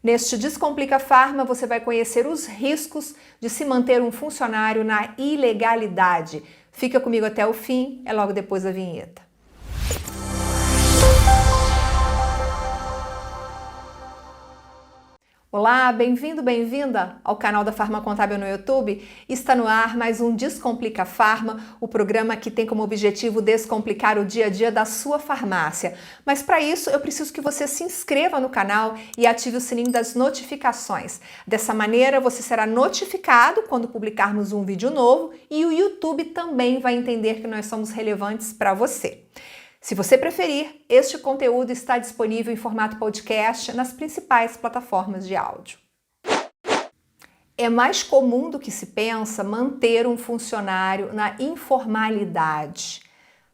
Neste Descomplica Pharma, você vai conhecer os riscos de se manter um funcionário na ilegalidade. Fica comigo até o fim, é logo depois da vinheta. Olá, bem-vindo, bem-vinda ao canal da Farma Contábil no YouTube. Está no ar mais um Descomplica Pharma, o programa que tem como objetivo descomplicar o dia a dia da sua farmácia. Mas para isso eu preciso que você se inscreva no canal e ative o sininho das notificações. Dessa maneira você será notificado quando publicarmos um vídeo novo e o YouTube também vai entender que nós somos relevantes para você. Se você preferir, este conteúdo está disponível em formato podcast nas principais plataformas de áudio. É mais comum do que se pensa manter um funcionário na informalidade,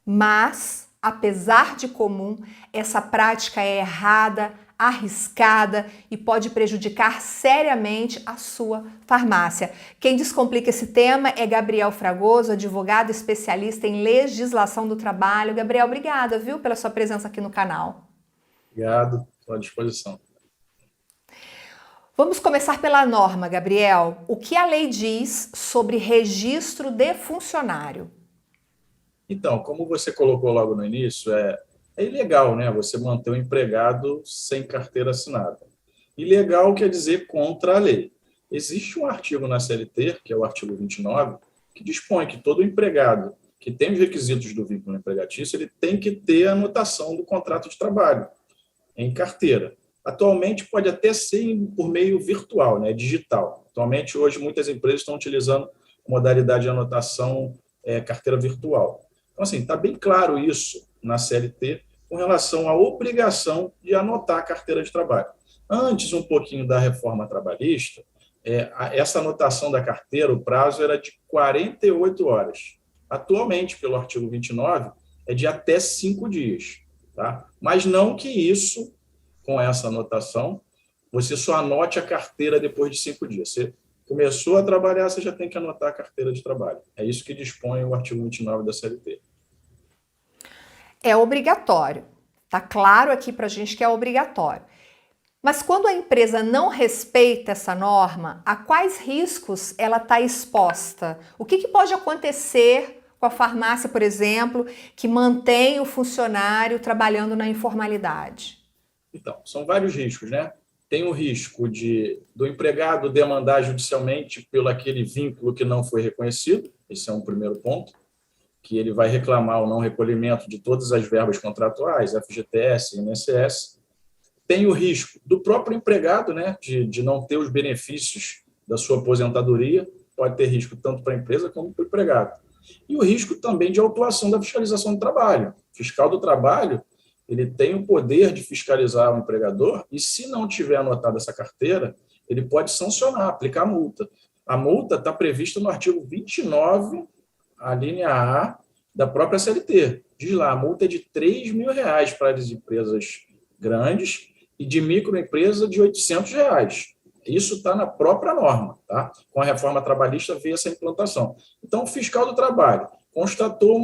mas, apesar de comum, essa prática é errada, arriscada e pode prejudicar seriamente a sua farmácia. Quem descomplica esse tema é Gabriel Fragoso, advogado especialista em legislação do trabalho. Gabriel, obrigada, viu, pela sua presença aqui no canal. Obrigado, estou à disposição. Vamos começar pela norma, Gabriel. O que a lei diz sobre registro de funcionário? Então, como você colocou logo no início, é ilegal, né? Você manter um empregado sem carteira assinada. Ilegal quer dizer contra a lei. Existe um artigo na CLT, que é o artigo 29, que dispõe que todo empregado que tem os requisitos do vínculo empregatício, ele tem que ter a anotação do contrato de trabalho em carteira. Atualmente pode até ser por meio virtual, né? Digital. Atualmente, hoje, muitas empresas estão utilizando a modalidade de anotação carteira virtual. Então, assim, está bem claro isso na CLT com relação à obrigação de anotar a carteira de trabalho. Antes, um pouquinho da reforma trabalhista, essa anotação da carteira, o prazo era de 48 horas. Atualmente, pelo artigo 29, é de até 5 dias. Tá? Mas não que isso, com essa anotação, você só anote a carteira depois de 5 dias. Você começou a trabalhar, você já tem que anotar a carteira de trabalho. É isso que dispõe o artigo 29 da CLT. É obrigatório. Tá claro aqui para a gente que é obrigatório. Mas quando a empresa não respeita essa norma, a quais riscos ela está exposta? O que pode acontecer com a farmácia, por exemplo, que mantém o funcionário trabalhando na informalidade? Então, são vários riscos, né? Tem o risco do empregado demandar judicialmente pelo aquele vínculo que não foi reconhecido, esse é um primeiro ponto, que ele vai reclamar o não recolhimento de todas as verbas contratuais, FGTS, INSS. Tem o risco do próprio empregado, né, de não ter os benefícios da sua aposentadoria, pode ter risco tanto para a empresa como para o empregado. E o risco também de autuação da fiscalização do trabalho. O fiscal do trabalho, ele tem o poder de fiscalizar o empregador e, se não tiver anotado essa carteira, ele pode sancionar, aplicar multa. A multa está prevista no artigo 29, a linha A da própria CLT. Diz lá, a multa é de R$3.000 para as empresas grandes e de microempresa de R$800. Isso está na própria norma, tá? Com a reforma trabalhista veio essa implantação. Então, o fiscal do trabalho constatou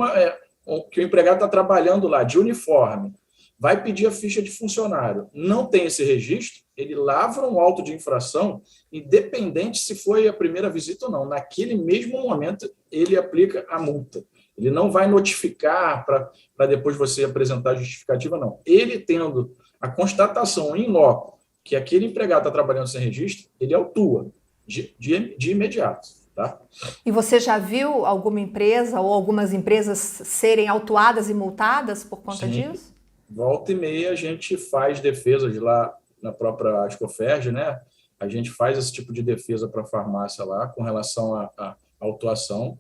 que o empregado está trabalhando lá de uniforme, vai pedir a ficha de funcionário, não tem esse registro, ele lavra um auto de infração, independente se foi a primeira visita ou não. Naquele mesmo momento, ele aplica a multa. Ele não vai notificar para depois você apresentar a justificativa, não. Ele tendo a constatação em loco que aquele empregado está trabalhando sem registro, ele autua de imediato. Tá? E você já viu alguma empresa ou algumas empresas serem autuadas e multadas por conta disso? Volta e meia a gente faz defesas lá na própria Ascoferj, né? A gente faz esse tipo de defesa para a farmácia lá com relação à autuação.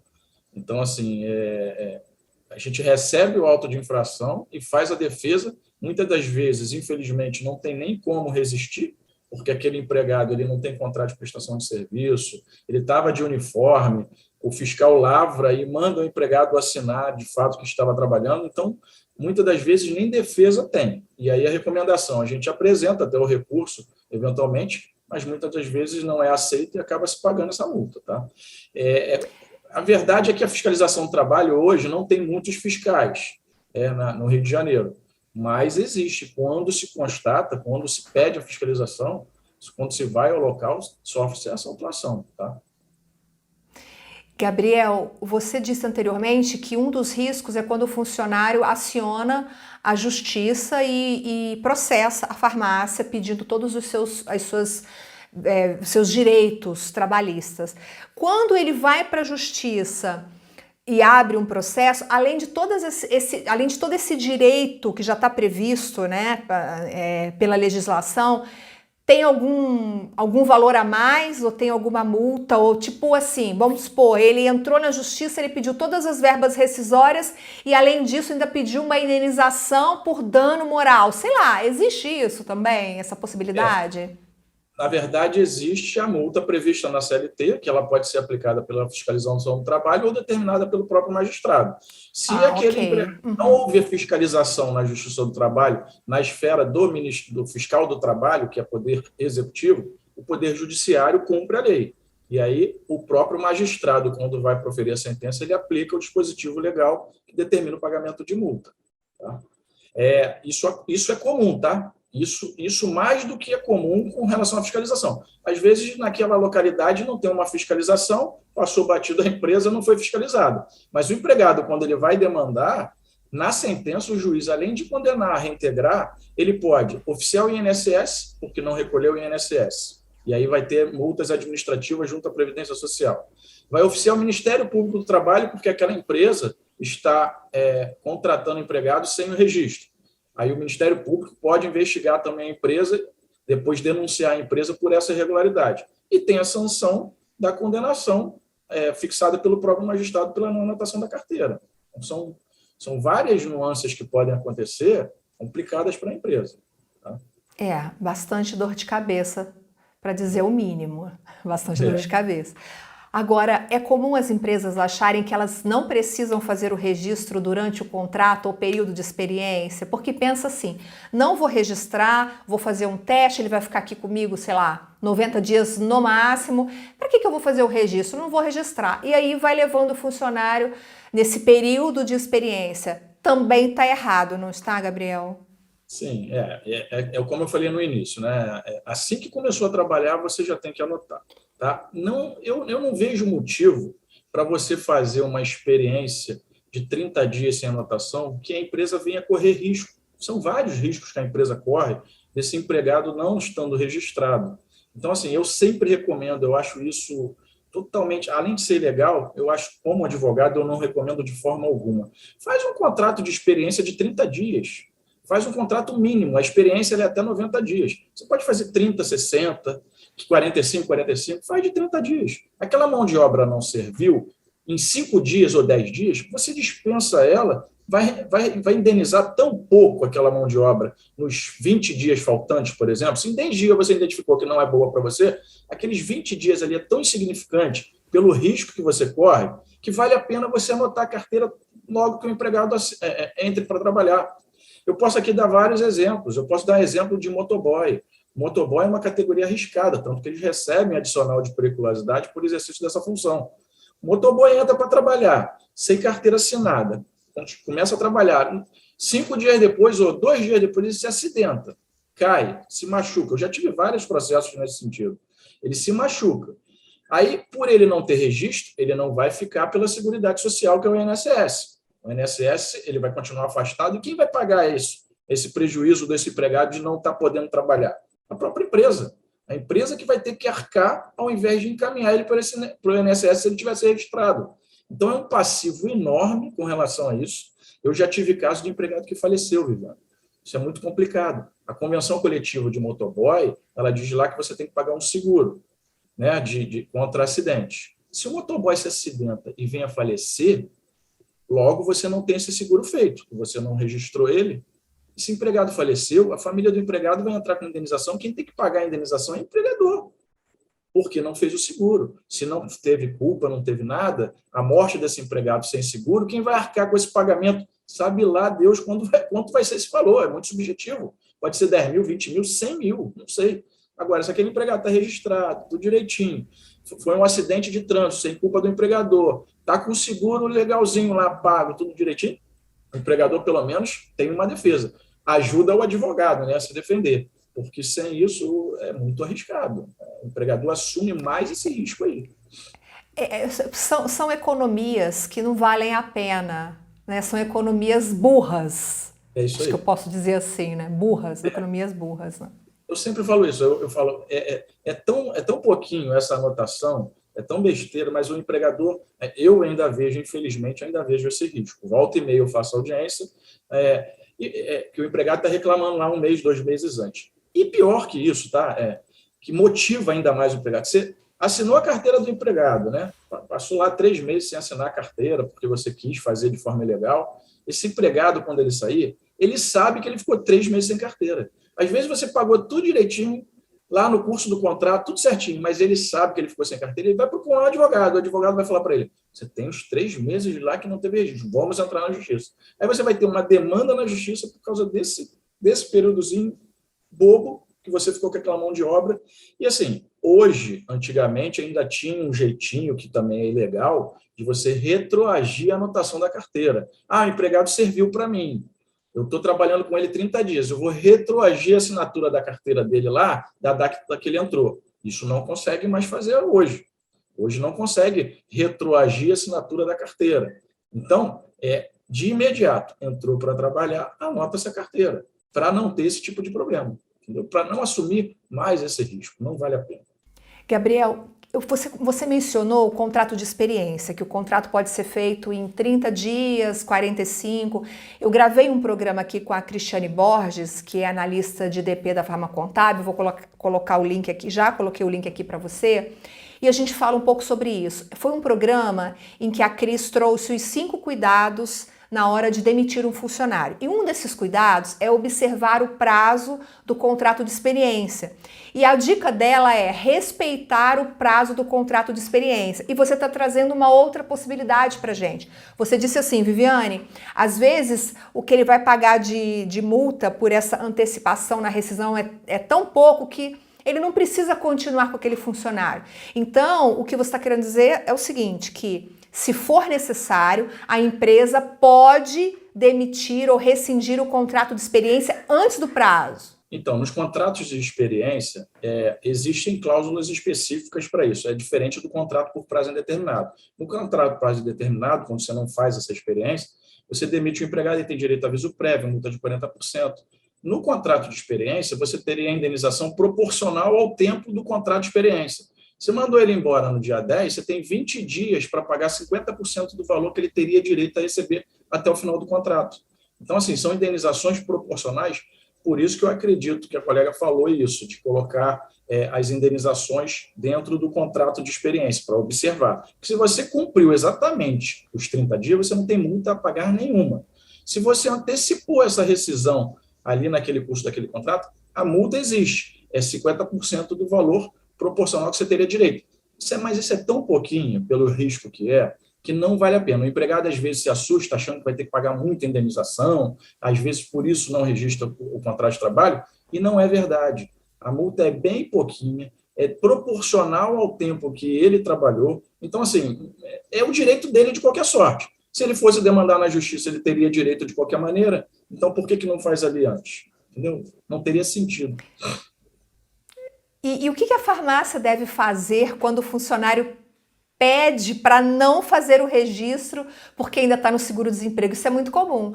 Então, assim, a gente recebe o auto de infração e faz a defesa. Muitas das vezes, infelizmente, não tem nem como resistir, porque aquele empregado ele não tem contrato de prestação de serviço, ele estava de uniforme, o fiscal lavra e manda o empregado assinar de fato que estava trabalhando. Então, muitas das vezes nem defesa tem. E aí a recomendação, a gente apresenta até o recurso, eventualmente, mas muitas das vezes não é aceito e acaba se pagando essa multa. Tá? A verdade é que a fiscalização do trabalho hoje não tem muitos fiscais no Rio de Janeiro, mas existe. Quando se constata, quando se pede a fiscalização, Quando se vai ao local, sofre-se essa autuação, tá? Gabriel, você disse anteriormente que um dos riscos é quando o funcionário aciona a justiça e processa a farmácia pedindo todos os seus direitos trabalhistas. Quando ele vai para a justiça e abre um processo, além de todo esse direito que já está previsto, né, pela legislação, tem algum valor a mais ou tem alguma multa? Ou tipo assim, vamos supor, ele entrou na justiça, ele pediu todas as verbas rescisórias e além disso ainda pediu uma indenização por dano moral. Sei lá, existe isso também, essa possibilidade? Na verdade, existe a multa prevista na CLT, que ela pode ser aplicada pela fiscalização do trabalho ou determinada pelo próprio magistrado. Se não houve fiscalização na Justiça do Trabalho, na esfera do fiscal do trabalho, que é poder executivo, o poder judiciário cumpre a lei. E aí, o próprio magistrado, quando vai proferir a sentença, ele aplica o dispositivo legal que determina o pagamento de multa. Tá? Isso é comum, tá? Isso mais do que é comum com relação à fiscalização. Às vezes, naquela localidade não tem uma fiscalização, passou batido a empresa, não foi fiscalizada. Mas o empregado, quando ele vai demandar, na sentença, o juiz, além de condenar, reintegrar, ele pode oficiar o INSS, porque não recolheu o INSS. E aí vai ter multas administrativas junto à Previdência Social. Vai oficiar o Ministério Público do Trabalho, porque aquela empresa está contratando empregados sem o registro. Aí o Ministério Público pode investigar também a empresa, depois denunciar a empresa por essa irregularidade. E tem a sanção da condenação fixada pelo próprio magistrado pela não anotação da carteira. Então, são várias nuances que podem acontecer complicadas para a empresa. Tá? Bastante dor de cabeça, para dizer o mínimo. Bastante dor de cabeça. Agora, é comum as empresas acharem que elas não precisam fazer o registro durante o contrato ou período de experiência, porque pensa assim, não vou registrar, vou fazer um teste, ele vai ficar aqui comigo, sei lá, 90 dias no máximo, para que eu vou fazer o registro? Não vou registrar. E aí vai levando o funcionário nesse período de experiência. Também está errado, não está, Gabriel? Sim, como eu falei no início, né? Assim que começou a trabalhar, você já tem que anotar. Tá? Eu não vejo motivo para você fazer uma experiência de 30 dias sem anotação que a empresa venha correr risco. São vários riscos que a empresa corre desse empregado não estando registrado. Então, assim, eu sempre recomendo, eu acho isso totalmente, além de ser legal, eu acho, como advogado, eu não recomendo de forma alguma. Faz um contrato de experiência de 30 dias. Faz um contrato mínimo, a experiência é até 90 dias. Você pode fazer 30, 60, 45, faz de 30 dias. Aquela mão de obra não serviu, em 5 dias ou 10 dias, você dispensa ela, vai indenizar tão pouco aquela mão de obra nos 20 dias faltantes, por exemplo. Se em 10 dias você identificou que não é boa para você, aqueles 20 dias ali é tão insignificante pelo risco que você corre, que vale a pena você anotar a carteira logo que o empregado entre para trabalhar. Eu posso aqui dar vários exemplos. Eu posso dar exemplo de motoboy. Motoboy é uma categoria arriscada, tanto que eles recebem adicional de periculosidade por exercício dessa função. O motoboy entra para trabalhar, sem carteira assinada. Começa a trabalhar. 5 dias depois ou 2 dias depois, ele se acidenta, cai, se machuca. Eu já tive vários processos nesse sentido. Ele se machuca. Aí, por ele não ter registro, ele não vai ficar pela Seguridade Social, que é o INSS. O INSS ele vai continuar afastado. E quem vai pagar esse prejuízo desse empregado de não estar podendo trabalhar? A própria empresa. A empresa que vai ter que arcar ao invés de encaminhar ele para o INSS se ele tivesse registrado. Então, é um passivo enorme com relação a isso. Eu já tive caso de empregado que faleceu, Viviane. Isso é muito complicado. A convenção coletiva de motoboy, ela diz lá que você tem que pagar um seguro, né, contra acidente. Se o motoboy se acidenta e vem a falecer, logo você não tem esse seguro feito, você não registrou ele. E se o empregado faleceu, a família do empregado vai entrar com indenização. Quem tem que pagar a indenização é o empregador, porque não fez o seguro. Se não teve culpa, não teve nada, a morte desse empregado sem seguro, quem vai arcar com esse pagamento? Sabe lá Deus quanto vai ser esse valor, é muito subjetivo. Pode ser 10 mil, 20 mil, 100 mil, não sei. Agora, se aquele empregado está registrado, tudo direitinho, foi um acidente de trânsito, sem culpa do empregador, está com o seguro legalzinho lá, pago, tudo direitinho, o empregador, pelo menos, tem uma defesa. Ajuda o advogado, né, a se defender. porque sem isso é muito arriscado. O empregador assume mais esse risco aí. São economias que não valem a pena, né? São economias burras. É isso Acho aí. que eu posso dizer assim, né? Burras, economias burras. Né? Eu sempre falo isso, eu falo, é tão pouquinho essa anotação, é tão besteira, mas o empregador, eu ainda vejo, infelizmente, ainda vejo esse risco. Volta e meia eu faço audiência, que o empregado está reclamando lá 1 mês, 2 meses antes. E pior que isso, tá? Que motiva ainda mais o empregado. Você assinou a carteira do empregado, né? Passou lá 3 meses sem assinar a carteira, porque você quis fazer de forma ilegal. Esse empregado, quando ele sair, ele sabe que ele ficou 3 meses sem carteira. Às vezes você pagou tudo direitinho, lá no curso do contrato, tudo certinho, mas ele sabe que ele ficou sem carteira, ele vai procurar um advogado, o advogado vai falar para ele, você tem uns 3 meses lá que não teve registro, vamos entrar na justiça. Aí você vai ter uma demanda na justiça por causa desse períodozinho bobo que você ficou com aquela mão de obra. E assim, hoje, antigamente, ainda tinha um jeitinho, que também é ilegal, de você retroagir a anotação da carteira. O empregado serviu para mim. Eu estou trabalhando com ele 30 dias, eu vou retroagir a assinatura da carteira dele lá, da data que ele entrou. Isso não consegue mais fazer hoje. Hoje não consegue retroagir a assinatura da carteira. Então, de imediato, entrou para trabalhar, anota essa carteira, para não ter esse tipo de problema, para não assumir mais esse risco, não vale a pena. Gabriel, você mencionou o contrato de experiência, que o contrato pode ser feito em 30 dias, 45. Eu gravei um programa aqui com a Cristiane Borges, que é analista de DP da Farma Contábil, vou colocar o link aqui, já coloquei o link aqui para você, e a gente fala um pouco sobre isso. Foi um programa em que a Cris trouxe os 5 cuidados na hora de demitir um funcionário. E um desses cuidados é observar o prazo do contrato de experiência. E a dica dela é respeitar o prazo do contrato de experiência. E você está trazendo uma outra possibilidade para a gente. Você disse assim, Viviane, às vezes o que ele vai pagar de multa por essa antecipação na rescisão é tão pouco que ele não precisa continuar com aquele funcionário. Então, o que você está querendo dizer é o seguinte, que se for necessário, a empresa pode demitir ou rescindir o contrato de experiência antes do prazo. Então, nos contratos de experiência, existem cláusulas específicas para isso. É diferente do contrato por prazo indeterminado. No contrato por prazo indeterminado, quando você não faz essa experiência, você demite o empregado e tem direito a aviso prévio, multa de 40%. No contrato de experiência, você teria a indenização proporcional ao tempo do contrato de experiência. Você mandou ele embora no dia 10, você tem 20 dias para pagar 50% do valor que ele teria direito a receber até o final do contrato. Então, assim, são indenizações proporcionais, por isso que eu acredito que a colega falou isso, de colocar as indenizações dentro do contrato de experiência, para observar. Porque se você cumpriu exatamente os 30 dias, você não tem multa a pagar nenhuma. Se você antecipou essa rescisão ali naquele custo daquele contrato, a multa existe, é 50% do valor proporcional que você teria direito. Mas isso é tão pouquinho, pelo risco que não vale a pena. O empregado, às vezes, se assusta, achando que vai ter que pagar muita indenização, às vezes, por isso, não registra o contrato de trabalho, e não é verdade. A multa é bem pouquinha, é proporcional ao tempo que ele trabalhou. Então, assim, é o direito dele de qualquer sorte. Se ele fosse demandar na justiça, ele teria direito de qualquer maneira. Então, por que não faz ali antes? Entendeu? Não teria sentido. E o que a farmácia deve fazer quando o funcionário pede para não fazer o registro porque ainda está no seguro-desemprego? Isso é muito comum.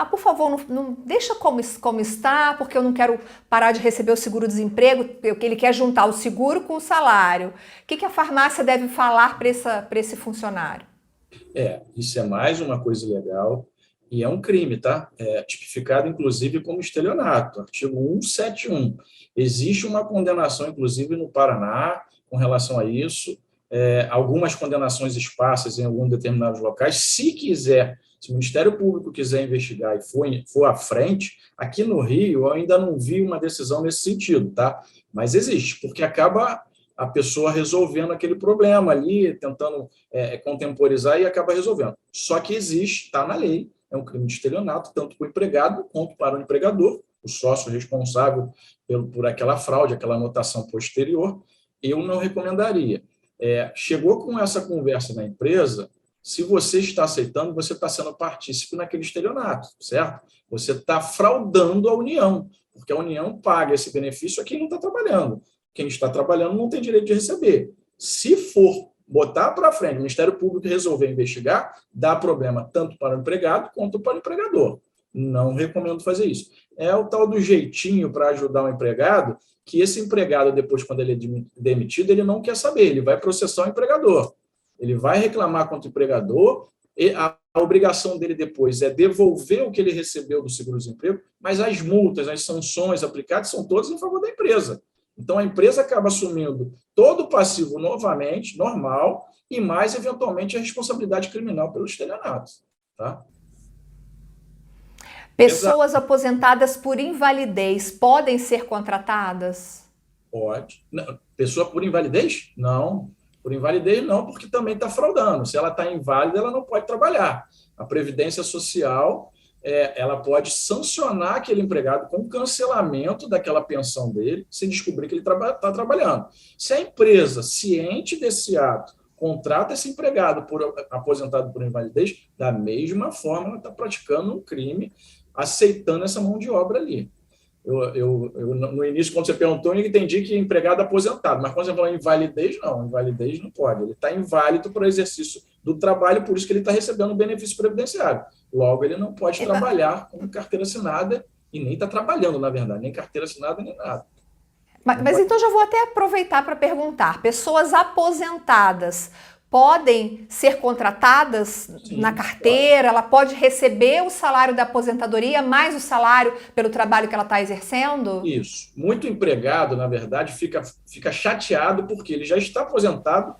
Por favor, não deixa como está, porque eu não quero parar de receber o seguro-desemprego, porque ele quer juntar o seguro com o salário. O que a farmácia deve falar para esse funcionário? Isso é mais uma coisa ilegal e é um crime, tá? É tipificado, inclusive, como estelionato, artigo 171. Existe uma condenação, inclusive, no Paraná, com relação a isso, algumas condenações esparsas em alguns determinados locais. Se o Ministério Público quiser investigar e for à frente, aqui no Rio eu ainda não vi uma decisão nesse sentido, tá? Mas existe, porque acaba a pessoa resolvendo aquele problema ali, tentando contemporizar e acaba resolvendo. Só que existe, está na lei, é um crime de estelionato, tanto para o empregado quanto para o empregador, o sócio responsável por aquela fraude, aquela anotação posterior. Eu não recomendaria. Chegou com essa conversa na empresa, se você está aceitando, você está sendo partícipe naquele estelionato, certo? Você está fraudando a União, porque a União paga esse benefício a quem não está trabalhando. Quem está trabalhando não tem direito de receber. Se for botar para frente, o Ministério Público resolver investigar, dá problema tanto para o empregado quanto para o empregador. Não recomendo fazer isso. É o tal do jeitinho para ajudar o empregado, que esse empregado, depois, quando ele é demitido, ele não quer saber, ele vai processar o empregador. Ele vai reclamar contra o empregador, e a obrigação dele depois é devolver o que ele recebeu do seguro-desemprego, mas as multas, as sanções aplicadas são todas em favor da empresa. Então, a empresa acaba assumindo todo o passivo novamente, normal, e mais, eventualmente, a responsabilidade criminal pelo estelionato. Tá? Pessoas aposentadas por invalidez podem ser contratadas? Pode. Não, pessoa por invalidez? Não. Por invalidez, não, porque também está fraudando. Se ela está inválida, ela não pode trabalhar. A Previdência Social, ela pode sancionar aquele empregado com cancelamento daquela pensão dele, se descobrir que ele está trabalhando. Se a empresa, ciente desse ato, contrata esse empregado aposentado por invalidez, da mesma forma ela está praticando um crime, aceitando essa mão de obra ali. No início, quando você perguntou, eu entendi que empregado aposentado, mas quando você falou invalidez, não, invalidez não pode. Ele está inválido para o exercício do trabalho, por isso que ele está recebendo um benefício previdenciário. Logo, ele não pode trabalhar com carteira assinada e nem está trabalhando, na verdade, nem carteira assinada, nem nada. Mas então já vou até aproveitar para perguntar, pessoas aposentadas podem ser contratadas na carteira? Ela pode receber o salário da aposentadoria mais o salário pelo trabalho que ela está exercendo? Isso. Muito empregado, na verdade, fica chateado porque ele já está aposentado,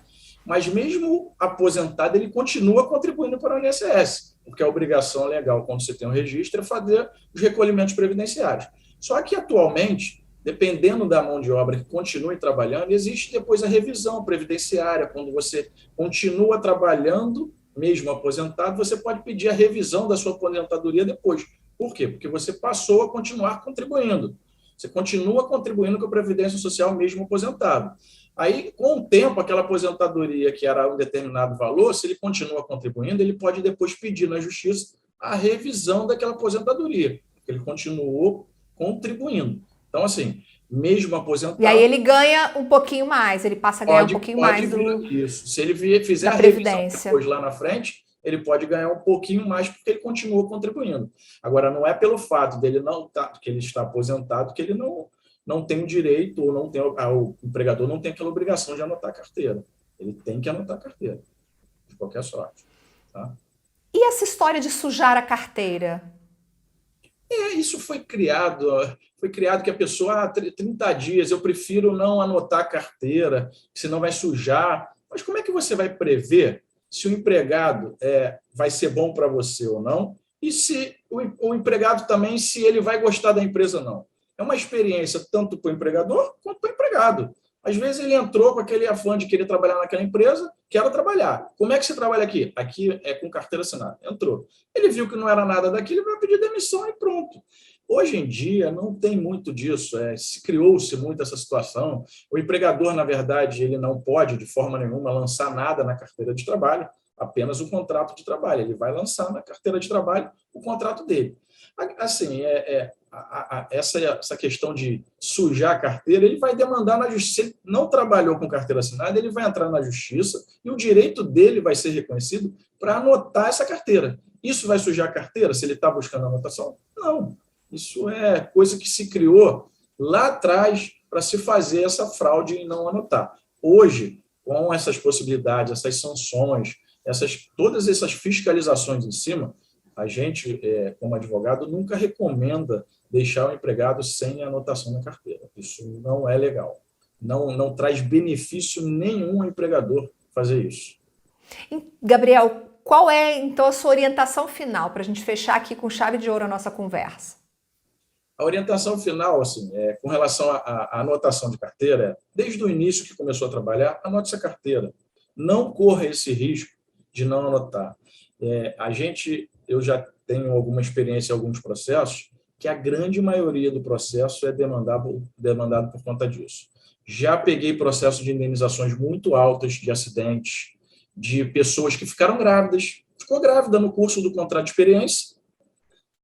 mas mesmo aposentado, ele continua contribuindo para o INSS, porque a obrigação legal, quando você tem um registro, é fazer os recolhimentos previdenciários. Só que, atualmente, dependendo da mão de obra que continue trabalhando, existe depois a revisão previdenciária. Quando você continua trabalhando, mesmo aposentado, você pode pedir a revisão da sua aposentadoria depois. Por quê? Porque você passou a continuar contribuindo. Você continua contribuindo com a Previdência Social mesmo aposentado. Aí, com o tempo, aquela aposentadoria que era um determinado valor, se ele continua contribuindo, ele pode depois pedir na Justiça a revisão daquela aposentadoria, porque ele continuou contribuindo. Então, assim, mesmo aposentado... E aí ele ganha um pouquinho mais, ele passa a ganhar um pouquinho mais isso. Se ele fizer a revisão depois lá na frente, ele pode ganhar um pouquinho mais porque ele continua contribuindo. Agora, não é pelo fato dele que ele está aposentado que ele não tem o direito, ou não tem, o empregador não tem aquela obrigação de anotar a carteira. Ele tem que anotar a carteira, de qualquer sorte. Tá? E essa história de sujar a carteira? Isso foi criado que a pessoa, 30 dias, eu prefiro não anotar a carteira, senão vai sujar. Mas como é que você vai prever se o empregado vai ser bom para você ou não? E se o empregado também, se ele vai gostar da empresa ou não? É uma experiência tanto para o empregador quanto para o empregado. Às vezes ele entrou com aquele afã de querer trabalhar naquela empresa, quero trabalhar. Como é que você trabalha aqui? Aqui é com carteira assinada. Entrou. Ele viu que não era nada daquilo, vai pedir demissão e pronto. Hoje em dia não tem muito disso, criou-se muito essa situação. O empregador, na verdade, ele não pode, de forma nenhuma, lançar nada na carteira de trabalho, apenas o contrato de trabalho. Ele vai lançar na carteira de trabalho o contrato dele. Assim, essa questão de sujar a carteira, ele vai demandar na justiça. Se ele não trabalhou com carteira assinada, ele vai entrar na justiça e o direito dele vai ser reconhecido para anotar essa carteira. Isso vai sujar a carteira se ele está buscando anotação? Não. Isso é coisa que se criou lá atrás para se fazer essa fraude em não anotar. Hoje, com essas possibilidades, essas sanções, todas essas fiscalizações em cima, a gente, como advogado, nunca recomenda deixar o empregado sem anotação na carteira. Isso não é legal. Não traz benefício nenhum ao empregador fazer isso. Gabriel, qual é, então, a sua orientação final para a gente fechar aqui com chave de ouro a nossa conversa? A orientação final, assim, com relação à anotação de carteira, desde o início que começou a trabalhar, anote essa carteira. Não corra esse risco de não anotar. Eu já tenho alguma experiência em alguns processos, que a grande maioria do processo é demandado por conta disso. Já peguei processos de indenizações muito altas de acidentes, de pessoas que ficaram grávidas, ficou grávida no curso do contrato de experiência,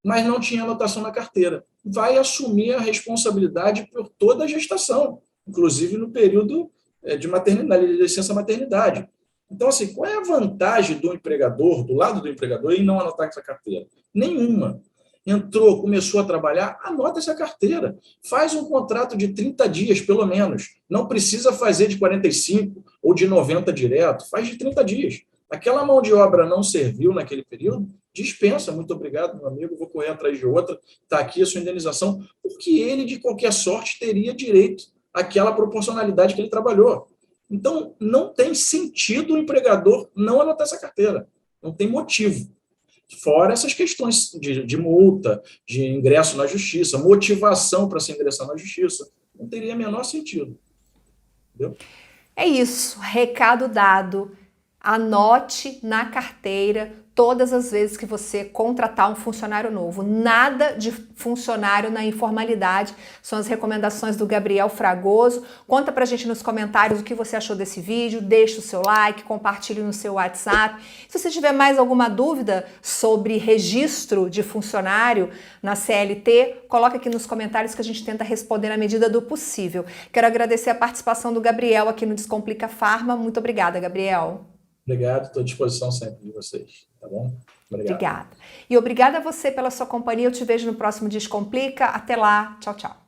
mas não tinha anotação na carteira. vai assumir a responsabilidade por toda a gestação, inclusive no período de maternidade, de licença maternidade. Então, assim, qual é a vantagem do empregador, do lado do empregador, em não anotar essa carteira? Nenhuma. Entrou, começou a trabalhar, anota essa carteira. Faz um contrato de 30 dias, pelo menos. Não precisa fazer de 45 ou de 90 direto, faz de 30 dias. Aquela mão de obra não serviu naquele período, dispensa, muito obrigado, meu amigo, vou correr atrás de outra, está aqui a sua indenização, porque ele, de qualquer sorte, teria direito àquela proporcionalidade que ele trabalhou. Então, não tem sentido o empregador não anotar essa carteira. Não tem motivo. Fora essas questões de multa, de ingresso na justiça, motivação para se ingressar na justiça. Não teria menor sentido. Entendeu? É isso, recado dado. Anote na carteira todas as vezes que você contratar um funcionário novo. Nada de funcionário na informalidade. São as recomendações do Gabriel Fragoso. Conta pra gente nos comentários o que você achou desse vídeo. Deixa o seu like, compartilhe no seu WhatsApp. Se você tiver mais alguma dúvida sobre registro de funcionário na CLT, coloca aqui nos comentários que a gente tenta responder na medida do possível. Quero agradecer a participação do Gabriel aqui no Descomplica Pharma. Muito obrigada, Gabriel. Obrigado, estou à disposição sempre de vocês, tá bom? Obrigado. Obrigada. E obrigada a você pela sua companhia. Eu te vejo no próximo Descomplica. Até lá. Tchau, tchau.